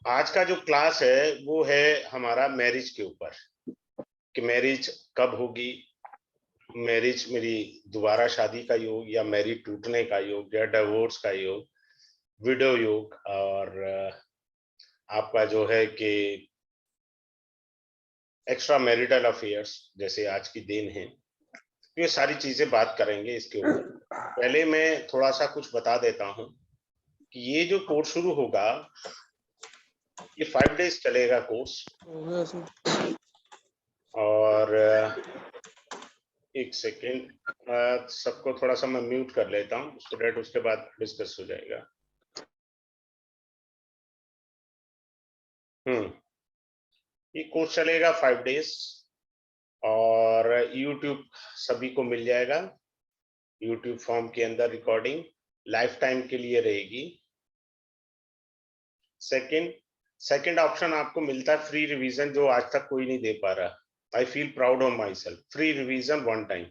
आज का जो क्लास है वो है हमारा मैरिज के ऊपर कि मैरिज कब होगी, मैरिज मेरी दोबारा शादी का योग या मैरिज टूटने का योग या डिवोर्स का योग, विडो योग और आपका जो है कि एक्स्ट्रा मैरिटल अफेयर्स जैसे आज की दिन है। ये सारी चीजें बात करेंगे इसके ऊपर। पहले मैं थोड़ा सा कुछ बता देता हूँ कि ये जो कोर्स शुरू होगा ये 5 डेज चलेगा कोर्स। और एक सेकेंड, सबको थोड़ा सा मैं म्यूट कर लेता हूँ सो डेट उसके बाद डिस्कस हो जाएगा। ये कोर्स चलेगा 5 डेज और यूट्यूब सभी को मिल जाएगा। यूट्यूब फॉर्म के अंदर रिकॉर्डिंग लाइफ टाइम के लिए रहेगी। सेकंड ऑप्शन आपको मिलता है फ्री रिवीजन, जो आज तक कोई नहीं दे पा रहा। I feel proud of my self. Free revision 1 time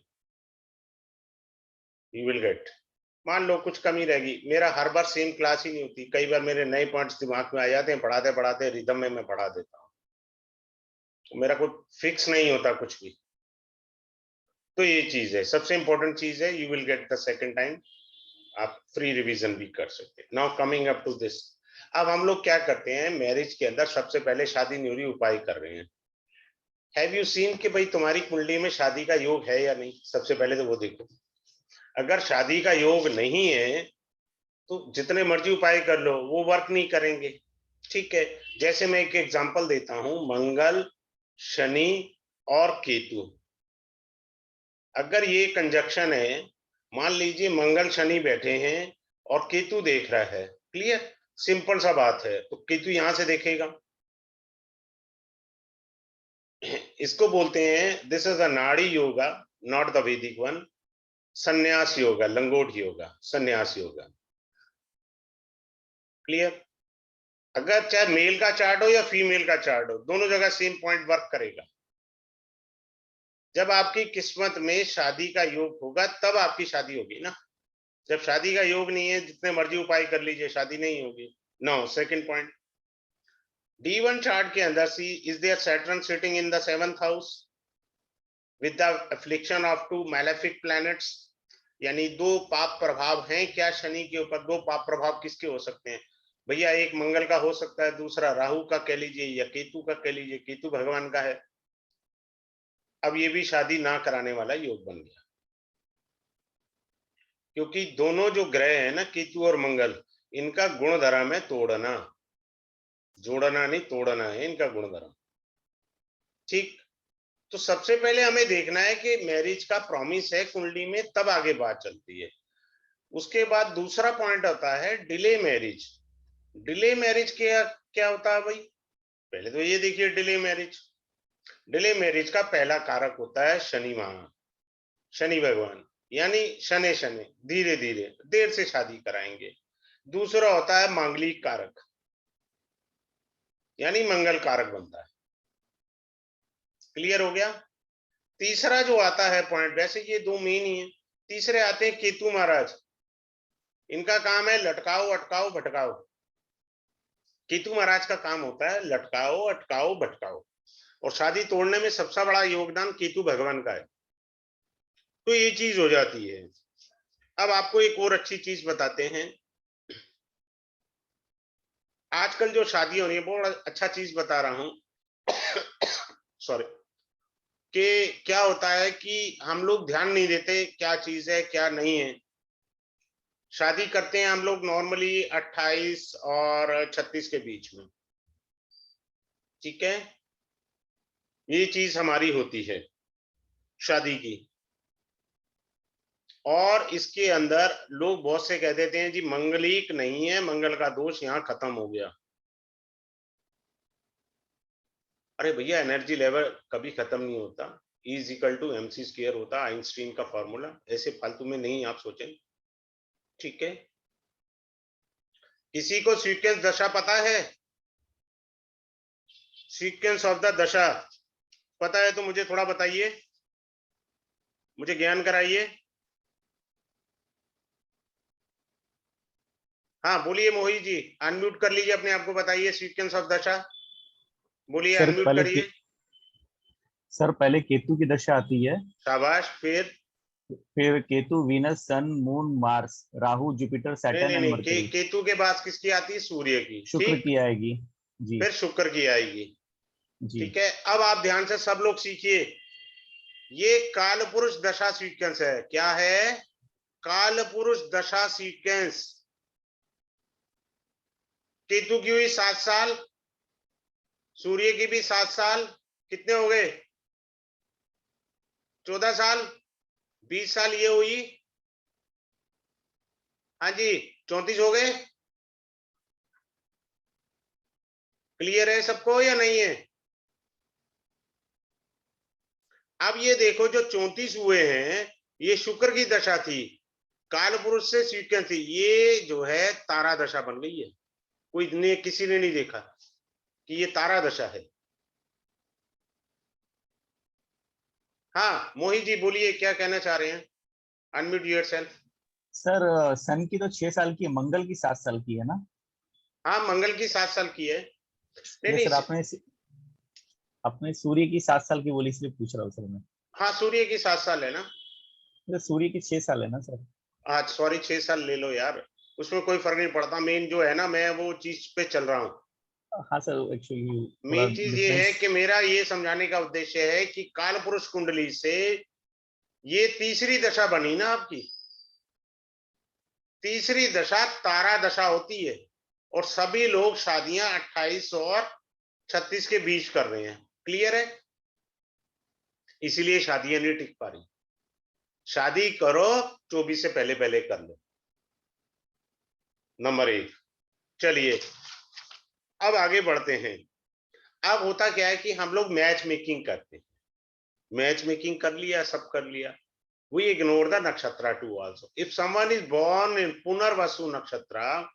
you will gate. मान लो कुछ कमी रहेगी, मेरा हर बार सेम क्लास ही नहीं होती, कई बार मेरे नए पॉइंट्स दिमाग में आ जाते हैं, पढ़ाते पढ़ाते रिदम में मैं पढ़ा देता हूँ, तो मेरा कोई फिक्स नहीं होता कुछ भी। तो ये चीज है, सबसे इंपॉर्टेंट चीज है, you will get the second time. आप फ्री रिवीजन भी कर सकते हैं। Now coming up to this, अब हम लोग क्या करते हैं मैरिज के अंदर, सबसे पहले शादी न्यूरी उपाय कर रहे हैं। हैव यू सीन कि भाई तुम्हारी कुंडली में शादी का योग है या नहीं, सबसे पहले तो वो देखो। अगर शादी का योग नहीं है तो जितने मर्जी उपाय कर लो वो वर्क नहीं करेंगे। ठीक है, जैसे मैं एक एग्जांपल देता हूं, मंगल, शनि और केतु, अगर ये कंजक्शन है, मान लीजिए मंगल शनि बैठे हैं और केतु देख रहा है, क्लियर, सिंपल सा बात है, तो केतु यहां से देखेगा। इसको बोलते हैं, दिस इज अ नाड़ी योगा, नॉट द वैदिक वन, संन्यास योगा, लंगोट योगा, संन्यास योगा। क्लियर, अगर चाहे मेल का चार्ट हो या फीमेल का चार्ट हो, दोनों जगह सेम पॉइंट वर्क करेगा। जब आपकी किस्मत में शादी का योग होगा तब आपकी शादी होगी ना। जब शादी का योग नहीं है, जितने मर्जी उपाय कर लीजिए, शादी नहीं होगी। No, second point, D1 chart के अंदर see is there Saturn sitting in the 7th house with the affliction of 2 malefic planets, यानी 2 पाप प्रभाव हैं क्या शनि के ऊपर। 2 पाप प्रभाव किसके हो सकते हैं भैया, एक मंगल का हो सकता है, दूसरा राहु का कह लीजिए या केतु का कह लीजिए, केतु भगवान का है। अब ये भी शादी ना कराने वाला योग बन गया, क्योंकि दोनों जो ग्रह है ना, केतु और मंगल, इनका गुण धर्म है तोड़ना, जोड़ना नहीं, तोड़ना है इनका गुण धर्म। ठीक, तो सबसे पहले हमें देखना है कि मैरिज का प्रॉमिस है कुंडली में, तब आगे बात चलती है। उसके बाद दूसरा पॉइंट आता है डिले मैरिज। डिले मैरिज क्या क्या होता है भाई, पहले तो ये देखिए, डिले मैरिज का पहला कारक होता है शनि महान, शनि भगवान, यानी शनि शनि धीरे धीरे देर से शादी कराएंगे। दूसरा होता है मांगलिक कारक, यानी मंगल कारक बनता है। क्लियर हो गया। तीसरा जो आता है पॉइंट, वैसे ये 2 मेन ही है, तीसरे आते हैं केतु महाराज। इनका काम है लटकाओ अटकाओ भटकाओ। केतु महाराज का काम होता है लटकाओ अटकाओ भटकाओ, और शादी तोड़ने में सबसे बड़ा योगदान केतु भगवान का है। तो ये चीज हो जाती है। अब आपको एक और अच्छी चीज बताते हैं, आजकल जो शादी हो रही है, बहुत अच्छा चीज बता रहा हूं सॉरी, कि क्या होता है कि हम लोग ध्यान नहीं देते क्या चीज है क्या नहीं है। शादी करते हैं हम लोग नॉर्मली 28 और 36 के बीच में, ठीक है, ये चीज हमारी होती है शादी की। और इसके अंदर लोग बहुत से कह देते हैं जी मंगलिक नहीं है, मंगल का दोष यहाँ खत्म हो गया। अरे भैया, एनर्जी लेवल कभी खत्म नहीं होता, E=mc² होता, आइंस्टीन का फॉर्मूला, ऐसे फालतू में नहीं आप सोचें। ठीक है, किसी को सीक्वेंस दशा पता है, सीक्वेंस ऑफ द दशा पता है तो मुझे थोड़ा बताइए, मुझे ज्ञान कराइए। हाँ बोलिए मोहित जी, अनम्यूट कर लीजिए अपने आप को, बताइए सीक्वेंस ऑफ दशा, बोलिए, सर अनम्यूट करिए। सर पहले केतु की दशा आती है, शाबाश, फिर Ketu Venus Sun Moon Mars Rahu Jupiter नहीं सैटर्न नहीं एंड नहीं, मरकरी। केतु के बाद किसकी आती है? सूर्य की, शुक्र ठीक। की आएगी। जी। फिर शुक्र की आएगी, जी। ठीक है। अब आप ध्यान से सब लोग सीखिए, ये काल पुरुष दशा सीक्वेंस है। क्या है? काल पुरुष दशा सीक्वेंस। केतु की हुई 7 साल, सूर्य की भी 7 साल, कितने हो गए? 14 साल, 20 साल ये हुई, हाँ जी, 34 हो गए। क्लियर है सबको या नहीं है? अब ये देखो, जो 34 हुए हैं, ये शुक्र की दशा थी, काल पुरुष से सीक्वेंस थी, ये जो है तारा दशा बन गई है। कोई ने, किसी ने नहीं देखा कि ये तारा दशा है। हाँ मोहित जी बोलिए, क्या कहना चाह रहे हैं? Unmute yourself. सर सन की तो 6 साल की है, मंगल की 7 साल की है ना? हाँ मंगल की 7 साल की है। नहीं ये नहीं, सर आपने अपने सूर्य की 7 साल की बोली, इसलिए पूछ रहा हूँ सर मैं। हाँ सूर्य की 7 साल है ना। तो सूर्य की 6 साल है ना सर? आज सॉरी, 6 साल ले लो यार, उसमें कोई फर्क नहीं पड़ता। मेन जो है ना, मैं वो चीज पे चल रहा हूँ। हाँ सर, एक्चुअली थोड़ा मेन चीज ये है डिफरेंस। कि मेरा ये समझाने का उद्देश्य है कि काल पुरुष कुंडली से ये तीसरी दशा बनी ना आपकी। तीसरी दशा तारा दशा होती है, और सभी लोग शादियां 28 और 36 के बीच कर रहे हैं। क्लियर है? इसीलिए शादियां नहीं टिक पा रही। शादी करो, 24 से पहले पहले कर लो, नंबर 1। चलिए अब आगे बढ़ते हैं। अब होता क्या है कि हम लोग मैच मेकिंग करते हैं। मैच मेकिंग कर लिया, सब कर लिया, we ignore the nakshatra too also. If someone is born in Punarvasu nakshatra,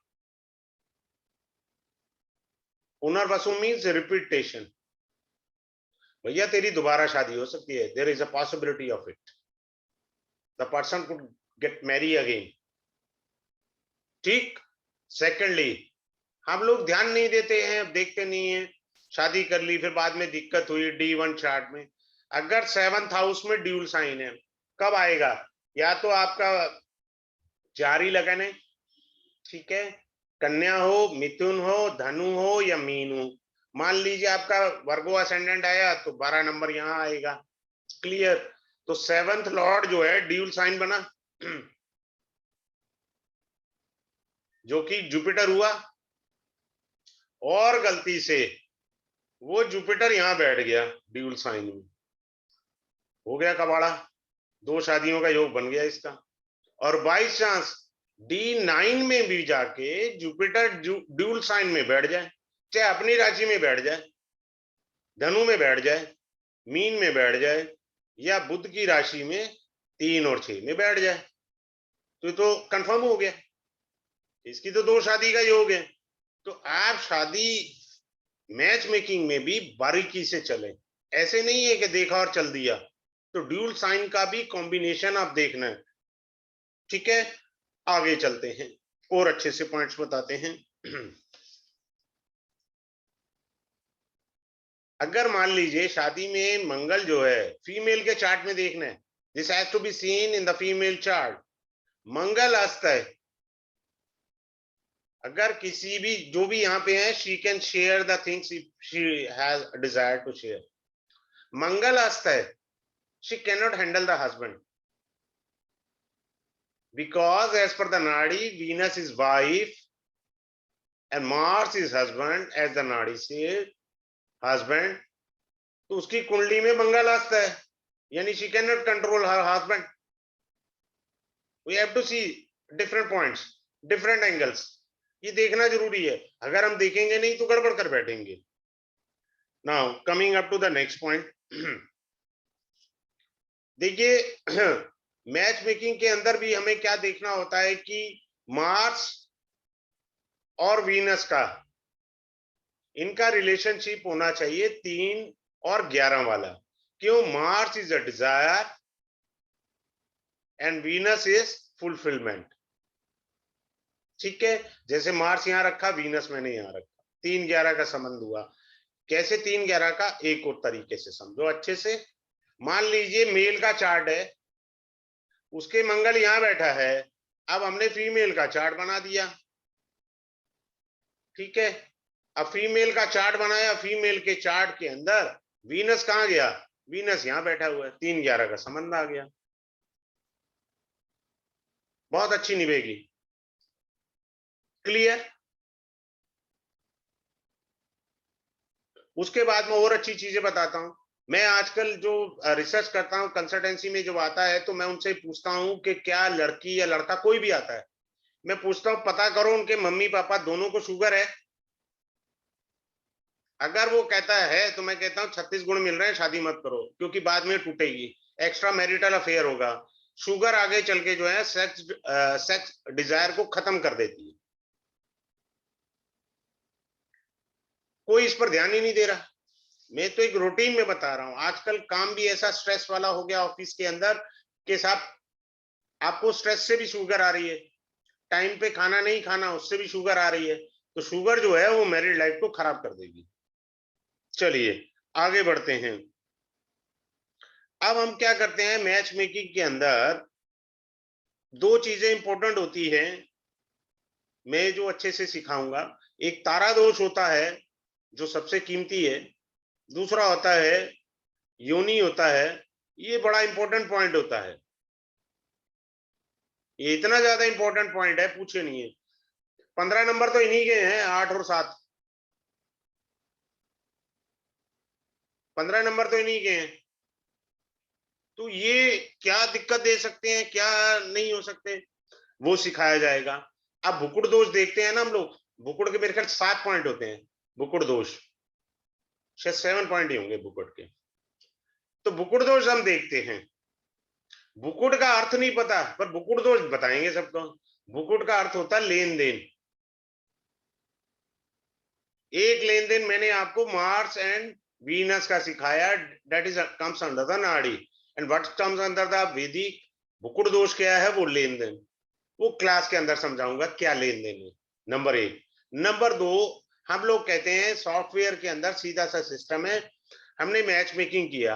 Punarvasu means repetition, भैया तेरी दोबारा शादी हो सकती है, there is a possibility of it, the person could get married again, ठीक। सेकेंडली, हम लोग ध्यान नहीं देते हैं, देखते नहीं है, शादी कर ली, फिर बाद में दिक्कत हुई D1 चार्ट में। अगर 7th हाउस में ड्यूल साइन है, कब आएगा? या तो आपका जारी लगन है, ठीक है, कन्या हो, मिथुन हो, धनु हो या मीन हो। मान लीजिए आपका वर्गो असेंडेंट आया तो 12 नंबर यहां आएगा। क्लियर? तो 7th लॉर्ड जो है ड्यूल साइन बना, जो कि जुपिटर हुआ, और गलती से वो जुपिटर यहां बैठ गया ड्यूल साइन में, हो गया कबाड़ा, 2 शादियों का योग बन गया इसका। और बाई चांस D9 में भी जाके जुपिटर ड्यूल साइन में बैठ जाए, चाहे अपनी राशि में बैठ जाए, धनु में बैठ जाए, मीन में बैठ जाए, या बुध की राशि में 3 और 6 में बैठ जाए, तो कंफर्म हो गया, इसकी तो 2 शादी का योग है। तो आप शादी मैच मेकिंग में भी बारीकी से चले, ऐसे नहीं है कि देखा और चल दिया। तो ड्यूल साइन का भी कॉम्बिनेशन आप देखना है, ठीक है। आगे चलते हैं और अच्छे से पॉइंट्स बताते हैं। अगर मान लीजिए शादी में मंगल जो है, फीमेल के चार्ट में देखना है, this has to be seen in the female chart. Mangal अस्त है, अगर किसी भी जो भी यहाँ पे है, she can share the things she has desire to share. Mangal अस्त है, she can not handle the husband, because as per the Nadi Venus is wife and Mars is husband, as the Nadi से हस्बैंड। तो उसकी कुंडली में मंगल अस्त है, यानी she can not control her husband. We have to see different points, different angles, ये देखना जरूरी है। अगर हम देखेंगे नहीं तो गड़बड़ कर बैठेंगे। Now coming up to the next point. देखिए मैच मेकिंग के अंदर भी हमें क्या देखना होता है कि मार्स और वीनस का, इनका रिलेशनशिप होना चाहिए 3 और 11 वाला। क्यों? Mars is a desire and Venus is fulfilment. ठीक है, जैसे मार्स यहाँ रखा, वीनस मैंने यहाँ रखा, 3-11 का संबंध हुआ। कैसे 3-11 का, एक और तरीके से समझो अच्छे से। मान लीजिए मेल का चार्ट है, उसके मंगल यहां बैठा है, अब हमने फीमेल का चार्ट बना दिया। ठीक है, अब फीमेल का चार्ट बनाया, फीमेल के चार्ट के अंदर वीनस कहां गया, वीनस यहां बैठा हुआ है, 3-11 का संबंध आ गया, बहुत अच्छी निभेगी। क्लियर। उसके बाद में और अच्छी चीजें बताता हूं। मैं आजकल जो रिसर्च करता हूं कंसल्टेंसी में, जब आता है तो मैं उनसे पूछता हूं कि क्या लड़की या लड़का कोई भी आता है, मैं पूछता हूं पता करो उनके मम्मी पापा दोनों को शुगर है। अगर वो कहता है तो मैं कहता हूं 36 गुण मिल रहे हैं, शादी मत करो, क्योंकि बाद में टूटेगी, एक्स्ट्रा मैरिटल अफेयर होगा। शुगर आगे चल के जो है सेक्स डिजायर को खत्म कर देती है। कोई इस पर ध्यान ही नहीं दे रहा। मैं तो एक रूटीन में बता रहा हूं। आजकल काम भी ऐसा स्ट्रेस वाला हो गया ऑफिस के अंदर के साथ, आपको स्ट्रेस से भी शुगर आ रही है, टाइम पे खाना नहीं खाना उससे भी शुगर आ रही है, तो शुगर जो है वो मैरिड लाइफ को खराब कर देगी। चलिए आगे बढ़ते हैं। अब हम क्या करते हैं, मैच मेकिंग के अंदर दो चीजें इंपॉर्टेंट होती हैं, मैं जो अच्छे से सिखाऊंगा। एक तारा दोष होता है जो सबसे कीमती है, दूसरा होता है योनि होता है, ये बड़ा इंपॉर्टेंट पॉइंट होता है। ये इतना ज्यादा इंपॉर्टेंट पॉइंट है पूछे नहीं है। 15 नंबर तो इन्हीं के हैं, 8 और 7, 15 नंबर तो इन्हीं के हैं। तो ये क्या दिक्कत दे सकते हैं, क्या नहीं हो सकते, वो सिखाया जाएगा। अब बुकुड़ दोष देखते हैं ना हम लोग, बुकुड़ के मेरे ख्याल 7 पॉइंट होते हैं बुकुड़ दोष, शायद 7 पॉइंट ही होंगे बुकुड़ के। तो बुकुड़ दोष हम देखते हैं। बुकुड़ का अर्थ नहीं पता पर बुकुड़ दोष बताएंगे सबको। बुकुड़ का अर्थ होता है लेन देन। एक लेन देन मैंने आपको मार्स एंड वीनस का सिखाया, that is comes under the Nadi, and what comes under the Vedic बुकुड़ दोष क्या है, वो लेन देन, वो क्लास के अंदर समझाऊंगा क्या लेन देन है। नंबर 1। नंबर 2, हम लोग कहते हैं सॉफ्टवेयर के अंदर सीधा सा सिस्टम है, हमने मैच मेकिंग किया,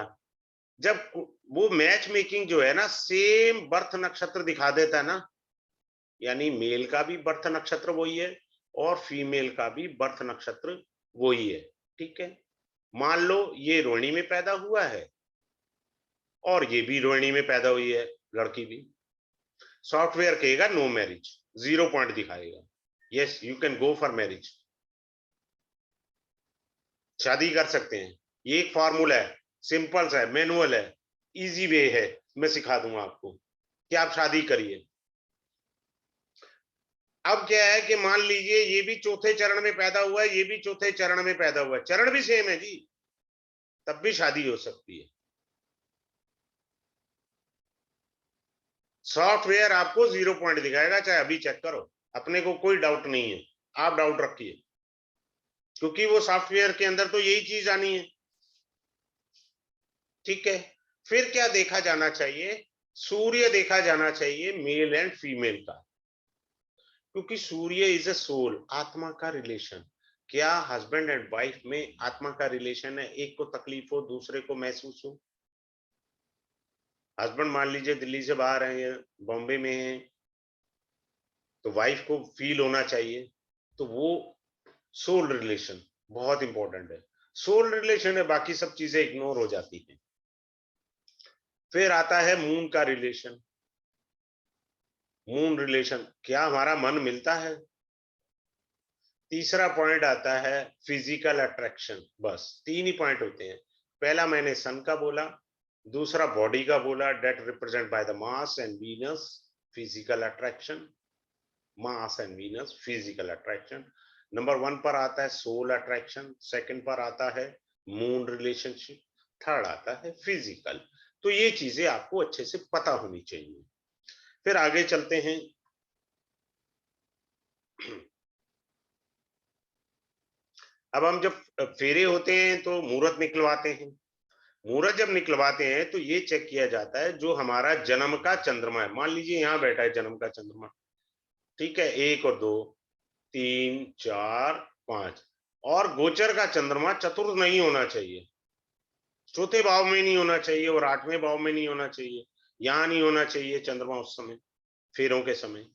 जब वो मैच मेकिंग जो है ना सेम बर्थ नक्षत्र दिखा देता है ना, यानी मेल का भी बर्थ नक्षत्र वही है और फीमेल का भी बर्थ नक्षत्र वही है। ठीक है, मान लो ये रोहिणी में पैदा हुआ है और ये भी रोहिणी में पैदा हुई है लड़की भी, सॉफ्टवेयर कहेगा नो मैरिज, 0 पॉइंट दिखाएगा, yes you can go for marriage, शादी कर सकते हैं। ये एक फॉर्मूला है, सिंपल सा है, मैनुअल है, इजी वे है, मैं सिखा दूंगा आपको कि आप शादी करिए। अब क्या है कि मान लीजिए ये भी चौथे चरण में पैदा हुआ है, ये भी चौथे चरण में पैदा हुआ है, चरण भी सेम है जी, तब भी शादी हो सकती है। सॉफ्टवेयर आपको 0 पॉइंट दिखाएगा, चाहे अभी चेक करो, अपने को कोई डाउट नहीं है, आप डाउट रखिए, क्योंकि वो सॉफ्टवेयर के अंदर तो यही चीज आनी है। ठीक है, फिर क्या देखा जाना चाहिए, सूर्य देखा जाना चाहिए मेल एंड फीमेल का, क्योंकि सूर्य इज अ सोल, आत्मा का रिलेशन। क्या हस्बैंड एंड वाइफ में आत्मा का रिलेशन है, एक को तकलीफ हो दूसरे को महसूस हो। हस्बैंड मान लीजिए दिल्ली से बाहर है, बॉम्बे में है, तो वाइफ को फील होना चाहिए, तो वो सोल रिलेशन बहुत इंपॉर्टेंट है। सोल रिलेशन है, बाकी सब चीजें इग्नोर हो जाती हैं। फिर आता है मून का रिलेशन। मून रिलेशन, क्या हमारा मन मिलता है। तीसरा पॉइंट आता है फिजिकल अट्रैक्शन, बस 3 ही पॉइंट होते हैं। पहला मैंने सन का बोला, दूसरा बॉडी का बोला, that represent by the Mars and Venus, physical attraction, Mars and Venus, physical attraction. Number 1 पर आता है सोल अट्रैक्शन, सेकंड पर आता है मून रिलेशनशिप, थर्ड आता है फिजिकल। तो ये चीजें आपको अच्छे से पता होनी चाहिए। फिर आगे चलते हैं। अब हम जब फेरे होते हैं तो मुहूर्त निकलवाते हैं। मुहूर्त जब निकलवाते हैं तो ये चेक किया जाता है जो हमारा जन्म का चंद्रमा है, मान लीजिए यहाँ बैठा है जन्म का चंद्रमा, ठीक है, 1 और 2, 3, 4, 5। और गोचर का चंद्रमा चतुर्थ नहीं होना चाहिए, चौथे भाव में नहीं होना चाहिए और 8वें भाव में नहीं होना चाहिए, यहां नहीं होना चाहिए चंद्रमा उस समय, फेरों के समय।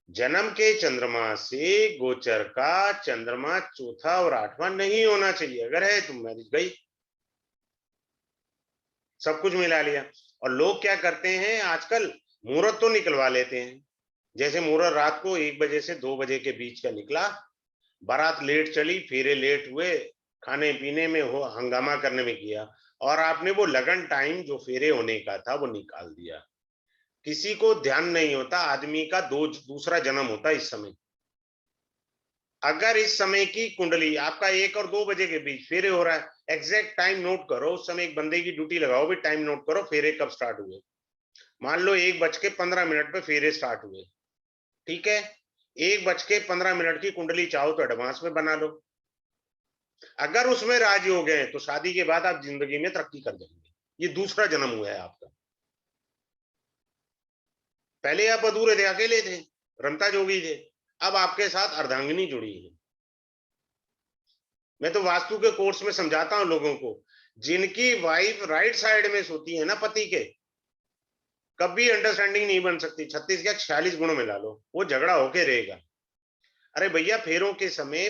जन्म के चंद्रमा से गोचर का चंद्रमा चौथा और 8वां नहीं होना चाहिए, अगर है तो मैरिज गई, सब कुछ मिला लिया। और लोग क्या करते हैं आजकल, मुहूर्त तो निकलवा लेते हैं, जैसे मुहूर्त रात को 1 बजे से 2 बजे के बीच का निकला, बारात लेट चली, फेरे लेट हुए, खाने पीने में हो हंगामा करने में किया, और आपने वो लगन टाइम जो फेरे होने का था वो निकाल दिया। किसी को ध्यान नहीं होता आदमी का दूसरा जन्म होता है इस समय। अगर इस समय की कुंडली आपका 1 और 2 बजे के बीच फेरे हो रहा है, एग्जैक्ट टाइम नोट करो, उस समय एक बंदे की ड्यूटी लगाओ, भी टाइम नोट करो फेरे कब स्टार्ट हुए। मान लो 1:15 पे फेरे स्टार्ट हुए, ठीक है, 1:15 की कुंडली चाहो तो एडवांस में बना लो। अगर उसमें राजी हो गए तो शादी के बाद आप जिंदगी में तरक्की कर जाएंगे, ये दूसरा जन्म हुआ है आपका। पहले आप अधूरे थे, अकेले थे, रमता जोगी थे, अब आपके साथ अर्धांगिनी जुड़ी है। मैं तो वास्तु के कोर्स में समझाता हूं लोगों को, जिनकी वाइफ राइट साइड में सोती है ना पति के, कभी अंडरस्टैंडिंग नहीं बन सकती। 36 क्या 46 गुणों में ला लो, वो झगड़ा होके रहेगा। अरे भैया, फेरों के समय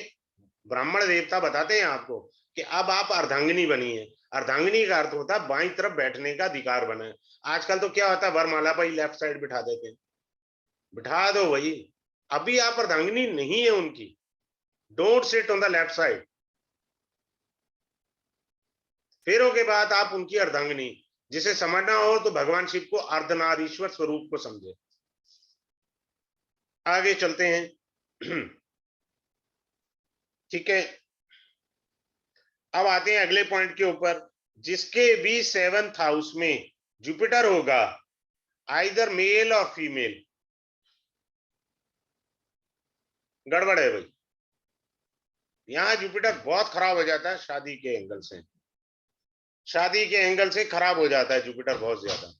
ब्राह्मण देवता बताते हैं आपको कि अब आप अर्धांगिनी बनी है। अर्धांगिनी का अर्थ होता है बाईं तरफ बैठने का अधिकार बना है। आजकल तो क्या होता है, वरमाला पर ही लेफ्ट साइड बिठा देते हैं, बिठा दो भाई, अभी आप अर्धांगिनी नहीं है उनकी, don't sit on the left side. फेरों के बाद आप उनकी अर्धांगिनी, जिसे समझना हो तो भगवान शिव को अर्धनारीश्वर स्वरूप को समझे। आगे चलते हैं। ठीक है, अब आते हैं अगले पॉइंट के ऊपर, जिसके भी 7th हाउस में जुपिटर होगा, आइदर मेल और फीमेल, गड़बड़ है भाई। यहां जुपिटर बहुत खराब हो जाता है शादी के एंगल से, शादी के एंगल से खराब हो जाता है जुपिटर बहुत ज्यादा।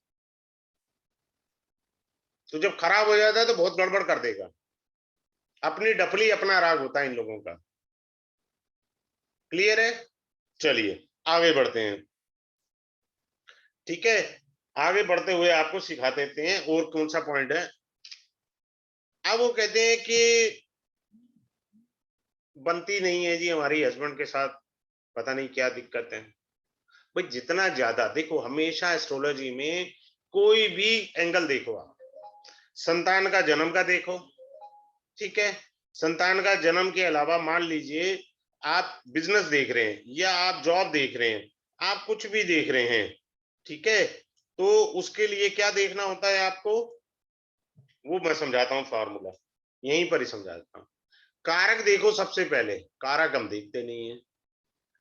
तो जब खराब हो जाता है तो बहुत गड़बड़ कर देगा, अपनी डफली अपना राग होता है इन लोगों का। क्लियर है, चलिए आगे बढ़ते हैं। ठीक है, आगे बढ़ते हुए आपको सिखा देते हैं और कौन सा पॉइंट है। अब वो कहते हैं कि बनती नहीं है जी हमारी हस्बैंड के साथ, पता नहीं क्या दिक्कत है। भाई जितना ज्यादा देखो, हमेशा एस्ट्रोलॉजी में कोई भी एंगल देखो आप, संतान का जन्म का देखो, ठीक है, संतान का जन्म के अलावा मान लीजिए आप बिजनेस देख रहे हैं या आप जॉब देख रहे हैं, आप कुछ भी देख रहे हैं, ठीक है, तो उसके लिए क्या देखना होता है आपको, वो मैं समझाता हूं फॉर्मूला, यहीं पर ही समझाता हूं। कारक देखो सबसे पहले, कारक हम देखते नहीं है।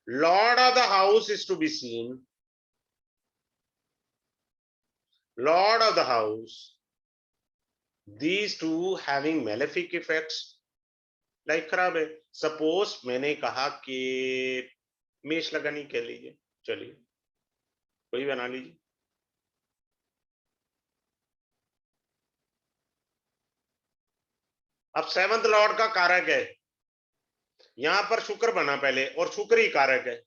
Lord of the house is to be seen, lord of the house, these two having malefic effects, life खराब है। सपोज मैंने कहा कि मेष लगन ही कह लीजिए, चलिए कोई बना लीजिए। अब 7th लॉर्ड का कारक है, यहां पर शुक्र बना पहले, और शुक्र ही कारक है,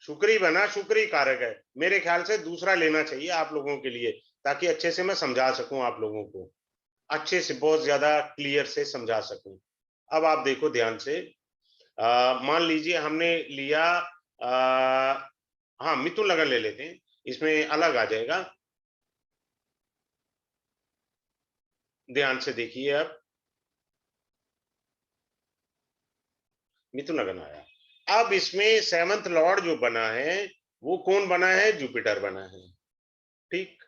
शुक्र ही बना, शुक्र ही कारक है। मेरे ख्याल से दूसरा लेना चाहिए आप लोगों के लिए, ताकि अच्छे से मैं समझा सकूं आप लोगों को, अच्छे से बहुत ज्यादा क्लियर से समझा सकूं। अब आप देखो ध्यान से, मान लीजिए हमने लिया, हाँ मिथुन लगन ले लेते हैं, इसमें अलग आ जाएगा, ध्यान से देखिए। अब मिथुन लगन आया, अब इसमें 7th लॉर्ड जो बना है वो कौन बना है, जुपिटर बना है, ठीक।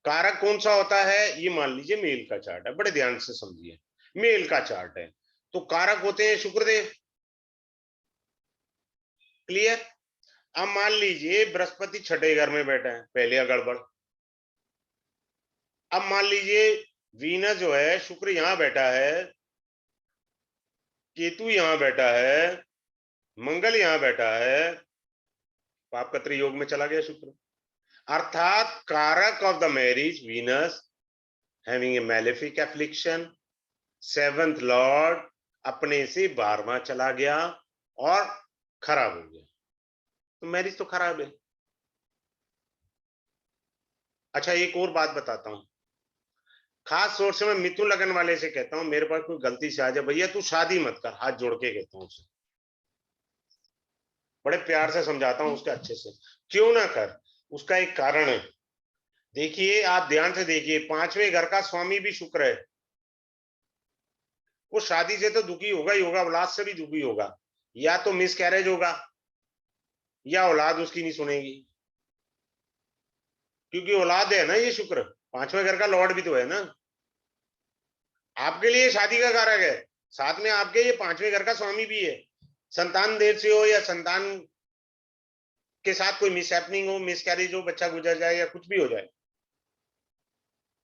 कारक कौन सा होता है, ये मान लीजिए मेल का चार्ट है, बड़े ध्यान से समझिए, मेल का चार्ट है, तो कारक होते हैं शुक्रदेव। क्लियर। अब मान लीजिए बृहस्पति छठे घर में बैठा है, पहले गड़बड़। अब मान लीजिए वीनस जो है, शुक्र यहां बैठा है, केतु यहां बैठा है, मंगल यहां बैठा है, पापकत्री योग में चला गया शुक्र, अर्थात कारक of the marriage Venus having a malefic affliction, seventh Lord अपने से 12वां चला गया और खराब हो गया, तो मैरिज तो खराब है। अच्छा, एक और बात बताता हूं, खास तौर से मैं मिथुन लगन वाले से कहता हूं, मेरे पास कोई गलती से आ जाए, भैया तू शादी मत कर, हाथ जोड़ के कहता हूं उसे, बड़े प्यार से समझाता हूं उसके अच्छे से, क्यों ना कर, उसका एक कारण है। देखिए, आप ध्यान से देखिए, 5वें घर का स्वामी भी शुक्र है, वो शादी से तो दुखी होगा ही होगा, औलाद से भी दुखी होगा, या तो मिस कैरेज होगा या औलाद उसकी नहीं सुनेगी, क्योंकि औलाद है ना ये शुक्र, 5वें घर का लॉर्ड भी तो है ना, आपके लिए शादी का कारक है, साथ में आपके ये 5वें घर का स्वामी भी है। संतान देर से हो या संतान के साथ कोई मिस हैपनिंग हो, मिस कैरेज हो, बच्चा गुजर जाए या कुछ भी हो जाए,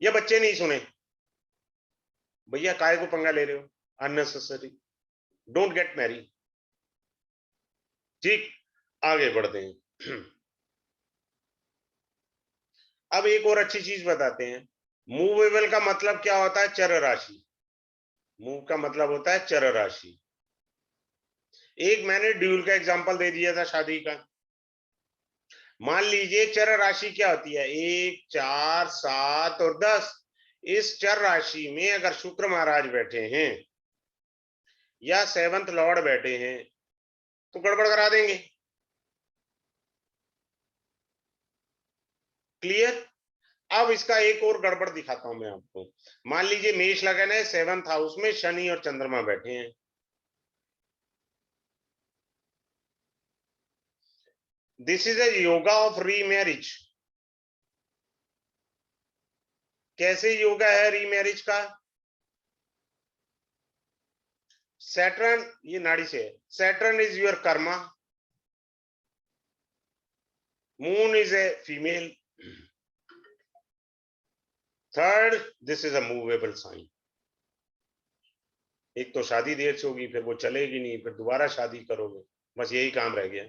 या बच्चे नहीं सुने, भैया काय को पंगा ले रहे हो, अननेसेसरी, डोंट गेट मैरी। ठीक, आगे बढ़ते हैं। अब एक और अच्छी चीज बताते हैं, मूवेबल का मतलब क्या होता है, चर राशि। मूव का मतलब होता है चर राशि। एक मैंने ड्यूल का एग्जांपल दे दिया था शादी का, मान लीजिए चर राशि क्या होती है, 1, 4, 7 और 10। इस चर राशि में अगर शुक्र महाराज बैठे हैं या सेवंथ लॉर्ड बैठे हैं तो गड़बड़ करा देंगे। क्लियर। अब इसका एक और गड़बड़ दिखाता हूं मैं आपको, मान लीजिए मेष लगन है, 7th हाउस में शनि और चंद्रमा बैठे हैं, this is a yoga of remarriage. कैसे योगा है रीमैरिज का, सैटर्न, ये नाड़ी से है, Saturn is your karma, Moon is a female, third this is a movable sign. एक तो शादी देर से होगी, फिर वो चलेगी नहीं, फिर दोबारा शादी करोगे, बस यही काम रह गया।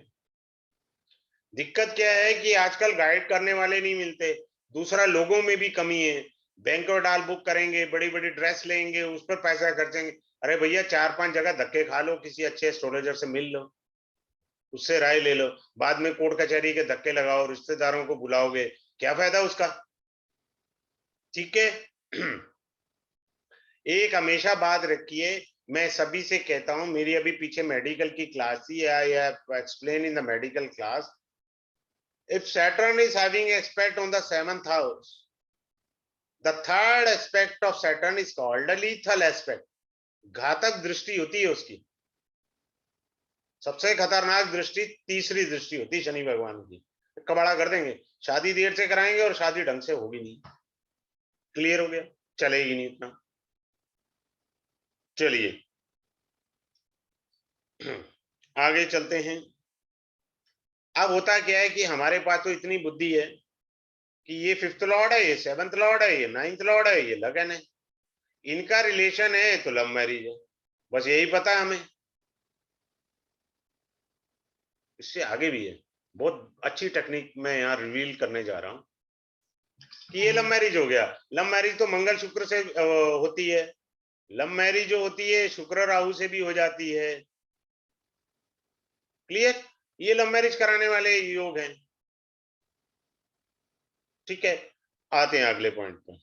दिक्कत क्या है कि आजकल गाइड करने वाले नहीं मिलते, दूसरा लोगों में भी कमी है, बैंक्वेट हॉल बुक करेंगे, बड़ी बड़ी ड्रेस लेंगे, उस पर पैसा खर्चेंगे। अरे भैया 4-5 जगह धक्के खा लो, किसी अच्छे एस्ट्रोलॉजर से मिल लो, उससे राय ले लो, बाद में कोर्ट कचहरी के धक्के लगाओ, रिश्तेदारों को बुलाओगे, क्या फायदा उसका। ठीक है। एक हमेशा बात रखिए, मैं सभी से कहता हूं, मेरी अभी पीछे मेडिकल की क्लास थी, I have explain in the medical class, if Saturn is having aspect on the 7th house, the third aspect of Saturn is called a lethal aspect, घातक दृष्टि होती है उसकी, सबसे खतरनाक दृष्टि तीसरी दृष्टि होती है शनि भगवान की, कबाड़ा कर देंगे, शादी देर से कराएंगे और शादी ढंग से होगी नहीं। क्लियर हो गया, चलेगी नहीं इतना। चलिए आगे चलते हैं। अब होता क्या है कि हमारे पास तो इतनी बुद्धि है कि ये 5th लॉर्ड है, ये 7th लॉर्ड है, ये 9th लॉर्ड है, ये लगन है, इनका रिलेशन है तो लव मैरिज है, बस यही पता है हमें, इससे आगे भी है। बहुत अच्छी टेक्निक मैं यहाँ रिवील करने जा रहा हूं कि ये लव मैरिज हो गया। लव मैरिज तो मंगल शुक्र से होती है, लव मैरिज जो होती है शुक्र राहु से भी हो जाती है। क्लियर, ये लव मैरिज कराने वाले योग हैं। ठीक है, आते हैं अगले पॉइंट पर।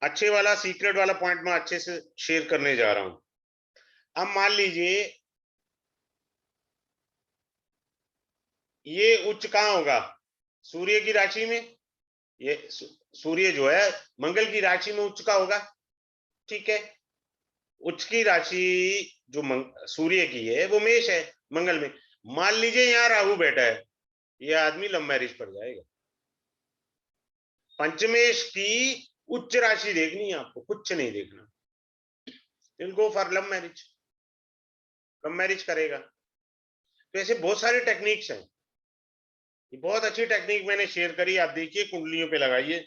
अच्छे वाला सीक्रेट वाला पॉइंट मैं अच्छे से शेयर करने जा रहा हूं। अब मान लीजिए ये उच्च कहां होगा, सूर्य की राशि में, ये सूर्य जो है मंगल की राशि में उच्च का होगा। ठीक है, उच्च की राशि जो सूर्य की है वो मेष है मंगल में, मान लीजिए यहाँ राहु बैठा है, ये आदमी लव मैरिज पर जाएगा। पंचमेश की उच्च राशि देखनी है आपको, कुछ नहीं देखना, will go for love marriage, love marriage करेगा। तो ऐसे बहुत सारे टेक्निक्स हैं, ये बहुत अच्छी टेक्निक मैंने शेयर करी, आप देखिए कुंडलियों पे लगाइए।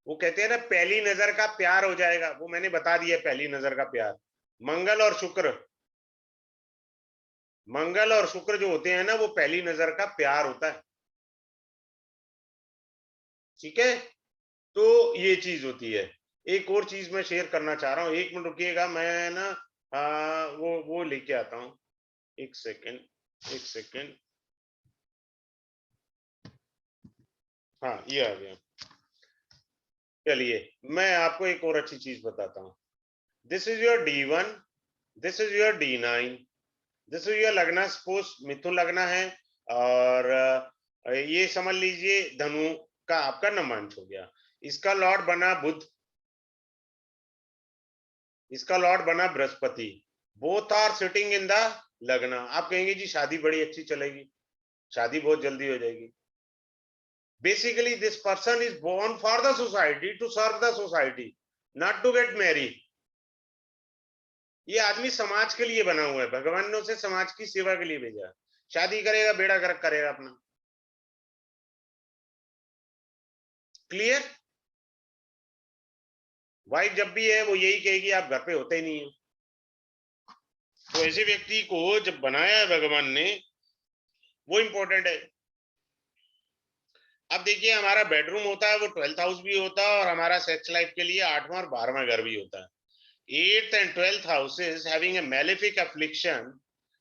वो कहते हैं ना पहली नजर का प्यार हो जाएगा, वो मैंने बता दिया, पहली नजर का प्यार। मंगल और शुक्र, मंगल और शुक्र जो होते हैं ना वो पहली नजर का प्यार होता है। ठीक है, तो ये चीज होती है। एक और चीज मैं शेयर करना चाह रहा हूँ, 1 मिनट रुकिएगा, मैं ना वो लेके आता हूँ। एक सेकेंड, एक सेकेंड। हाँ, ये आ गया। चलिए, मैं आपको एक और अच्छी चीज बताता हूँ। This is your D1, this is your D9, this is your लग्ना। सपोज मिथुन लग्ना है, और ये समझ लीजिए धनु का आपका नमांश हो गया। इसका लॉर्ड बना बुध, इसका लॉर्ड बना Brihaspati. Both are sitting in the lagna. आप कहेंगे जी शादी बड़ी अच्छी चलेगी, शादी बहुत जल्दी हो जाएगी। Basically this person is born for the society, to serve the society, not to get married. ये आदमी समाज के लिए बना हुआ है, भगवान ने उसे समाज की सेवा के लिए भेजा। शादी करेगा, बेड़ा गर्क करेगा अपना। क्लियर? वाइफ जब भी है वो यही कहेगी आप घर पे होते ही नहीं है। तो ऐसे व्यक्ति को जब बनाया है भगवान ने, वो इंपॉर्टेंट है। अब देखिए, हमारा बेडरूम होता है वो 12th हाउस भी होता है, और हमारा सेक्स लाइफ के लिए 8वां और 12वां घर भी होता है। 8th and 12th houses having a malefic affliction,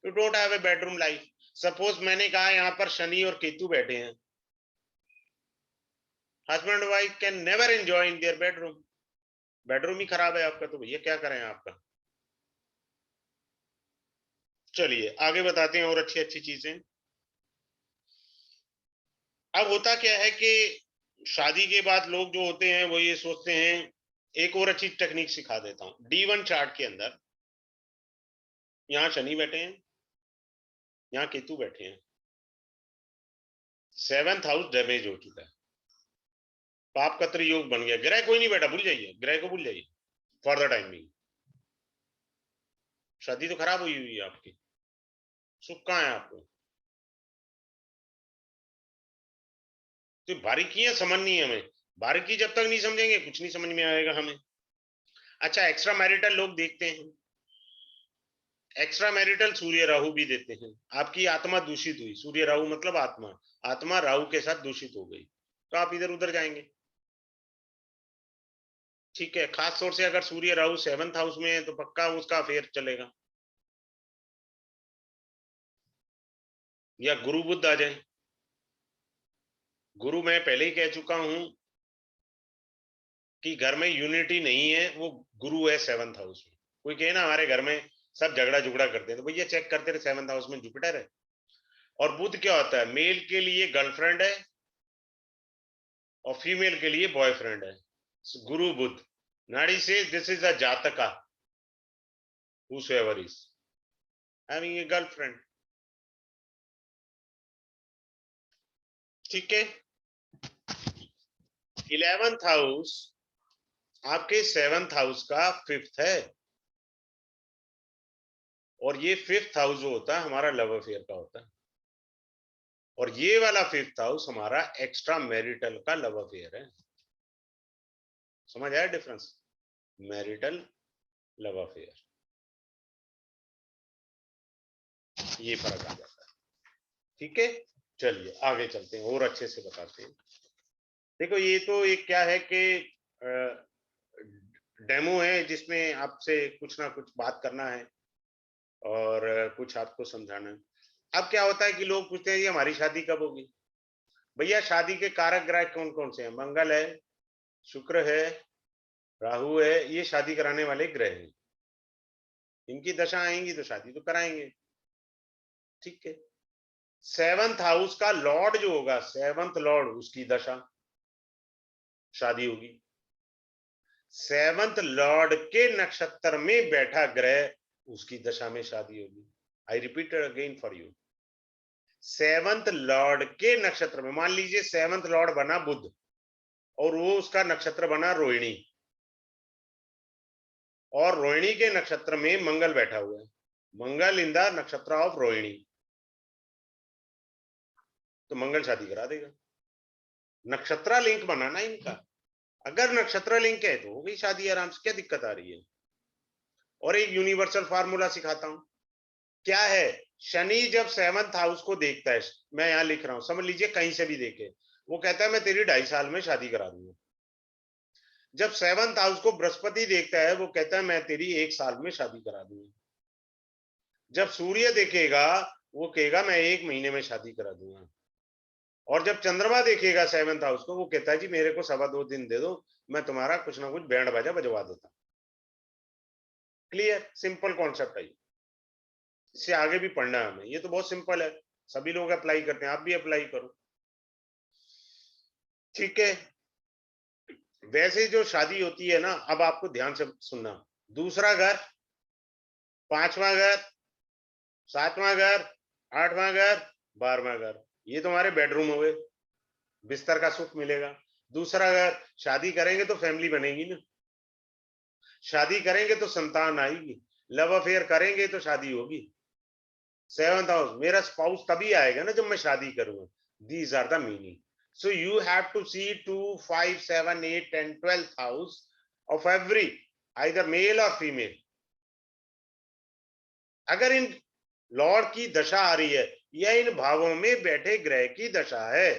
you don't have a bedroom life. Suppose मैंने कहा यहाँ पर शनि और केतु बैठे हैं, husband wife can never enjoy in their bedroom. Bedroom ही खराब है आपका, तो भैया क्या करें आपका। चलिए आगे बताते हैं और अच्छी अच्छी चीजें। अब होता क्या है कि शादी के बाद लोग जो होते हैं वो ये सोचते हैं, एक और अच्छी टेक्निक सिखा देता हूं। D1 चार्ट के अंदर यहाँ शनि बैठे हैं, यहाँ केतु बैठे हैं, 7th हाउस डैमेज हो चुका है, पाप कत्र योग बन गया। ग्रह कोई नहीं बैठा, भूल जाइए, ग्रह को भूल जाइए फॉर द टाइम बिंग। शादी तो खराब हुई हुई है आपकी, सुख कहाँ है आपको। तो बारीकियां समझनी है हमें, बारीकी जब तक नहीं समझेंगे कुछ नहीं समझ में आएगा हमें। अच्छा, एक्स्ट्रा मैरिटल लोग देखते हैं, एक्स्ट्रा मैरिटल सूर्य राहु भी देते हैं। आपकी आत्मा दूषित हुई, सूर्य राहु मतलब आत्मा, आत्मा राहु के साथ दूषित हो गई, तो आप इधर उधर जाएंगे। ठीक है, खास तौर से अगर सूर्य राहु 7th हाउस में है तो पक्का उसका अफेयर चलेगा। या गुरु बुध आ जाए। गुरु मैं पहले ही कह चुका हूं कि घर में यूनिटी नहीं है, वो गुरु है 7th हाउस में। कोई कहे ना हमारे घर में सब झगड़ा झुगड़ा करते हैं, तो भैया चेक करते रहे 7th हाउस में जुपिटर है। और बुध क्या होता है, मेल के लिए गर्लफ्रेंड है और फीमेल के लिए बॉयफ्रेंड है। गुरु बुध नाड़ी से, दिस इज अ जातका whosoever is having a girlfriend। ठीक है, 11th हाउस आपके 7th हाउस का 5th है, और ये 5th हाउस जो होता है हमारा लव अफेयर का होता है, और ये वाला 5th हाउस हमारा एक्स्ट्रा मैरिटल का लव अफेयर है। समझ आया डिफरेंस, मैरिटल लव अफेयर, ये फर्क आ जाता है। ठीक है, चलिए आगे चलते हैं और अच्छे से बताते हैं। देखो, ये तो एक क्या है कि डेमो है जिसमें आपसे कुछ ना कुछ बात करना है और कुछ आपको समझाना है। अब क्या होता है कि लोग पूछते हैं ये हमारी शादी कब होगी। भैया शादी के कारक ग्रह कौन कौन से हैं, मंगल है, शुक्र है, राहु है, ये शादी कराने वाले ग्रह हैं। इनकी दशा आएंगी तो शादी तो कराएंगे। ठीक है, 7th हाउस का लॉर्ड जो होगा, 7th लॉर्ड, उसकी दशा शादी होगी। 7th लॉर्ड के नक्षत्र में बैठा ग्रह, उसकी दशा में शादी होगी। I repeat again for you, 7th Lord के नक्षत्र में, मान लीजिए 7th लॉर्ड बना बुध और वो उसका नक्षत्र बना रोहिणी, और रोहिणी के नक्षत्र में मंगल बैठा हुआ है, मंगल इन द नक्षत्र ऑफ रोहिणी, तो मंगल शादी करा देगा। नक्षत्र लिंक बनाना इनका, अगर नक्षत्र लिंक है तो हो गई शादी आराम से, क्या दिक्कत आ रही है। और एक यूनिवर्सल फार्मूला सिखाता हूं, क्या है, शनि जब 7th हाउस को देखता है, मैं यहां लिख रहा हूं, समझ लीजिए कहीं से भी देखे, वो कहता है मैं तेरी 2.5 साल में शादी करा दूंगा। जब 7th हाउस को बृहस्पति देखता है, वो कहता है मैं तेरी 1 साल में शादी करा दूंगा। जब सूर्य देखेगा, वो कहेगा मैं 1 महीने में शादी करा दूंगा। और जब चंद्रमा देखेगा 7th हाउस को, वो कहता है जी मेरे को 2.25 दिन दे दो, मैं तुम्हारा कुछ ना कुछ बैंड बाजा बजवा देता हूं। क्लियर, सिंपल कॉन्सेप्ट है। इससे आगे भी पढ़ना है हमें, ये तो बहुत सिंपल है, सभी लोग अप्लाई करते हैं, आप भी अप्लाई करो। ठीक है, वैसे जो शादी होती है ना, अब आपको ध्यान से सुनना, दूसरा घर, 5वां घर, 7वां घर, 8वां घर, 12वां घर, ये तुम्हारे बेडरूम हो गए, बिस्तर का सुख मिलेगा। दूसरा घर, शादी करेंगे तो फैमिली बनेगी ना, शादी करेंगे तो संतान आएगी, लव अफेयर करेंगे तो शादी होगी। 7th हाउस, मेरा स्पाउस तभी आएगा ना जब मैं शादी करूंगा। These are the meaning. So you have to see 2, 5, 7, 8, 10, 12th house of every either male or female. अगर इन लॉर्ड की दशा आ रही है या इन भावों में बैठे ग्रह की दशा है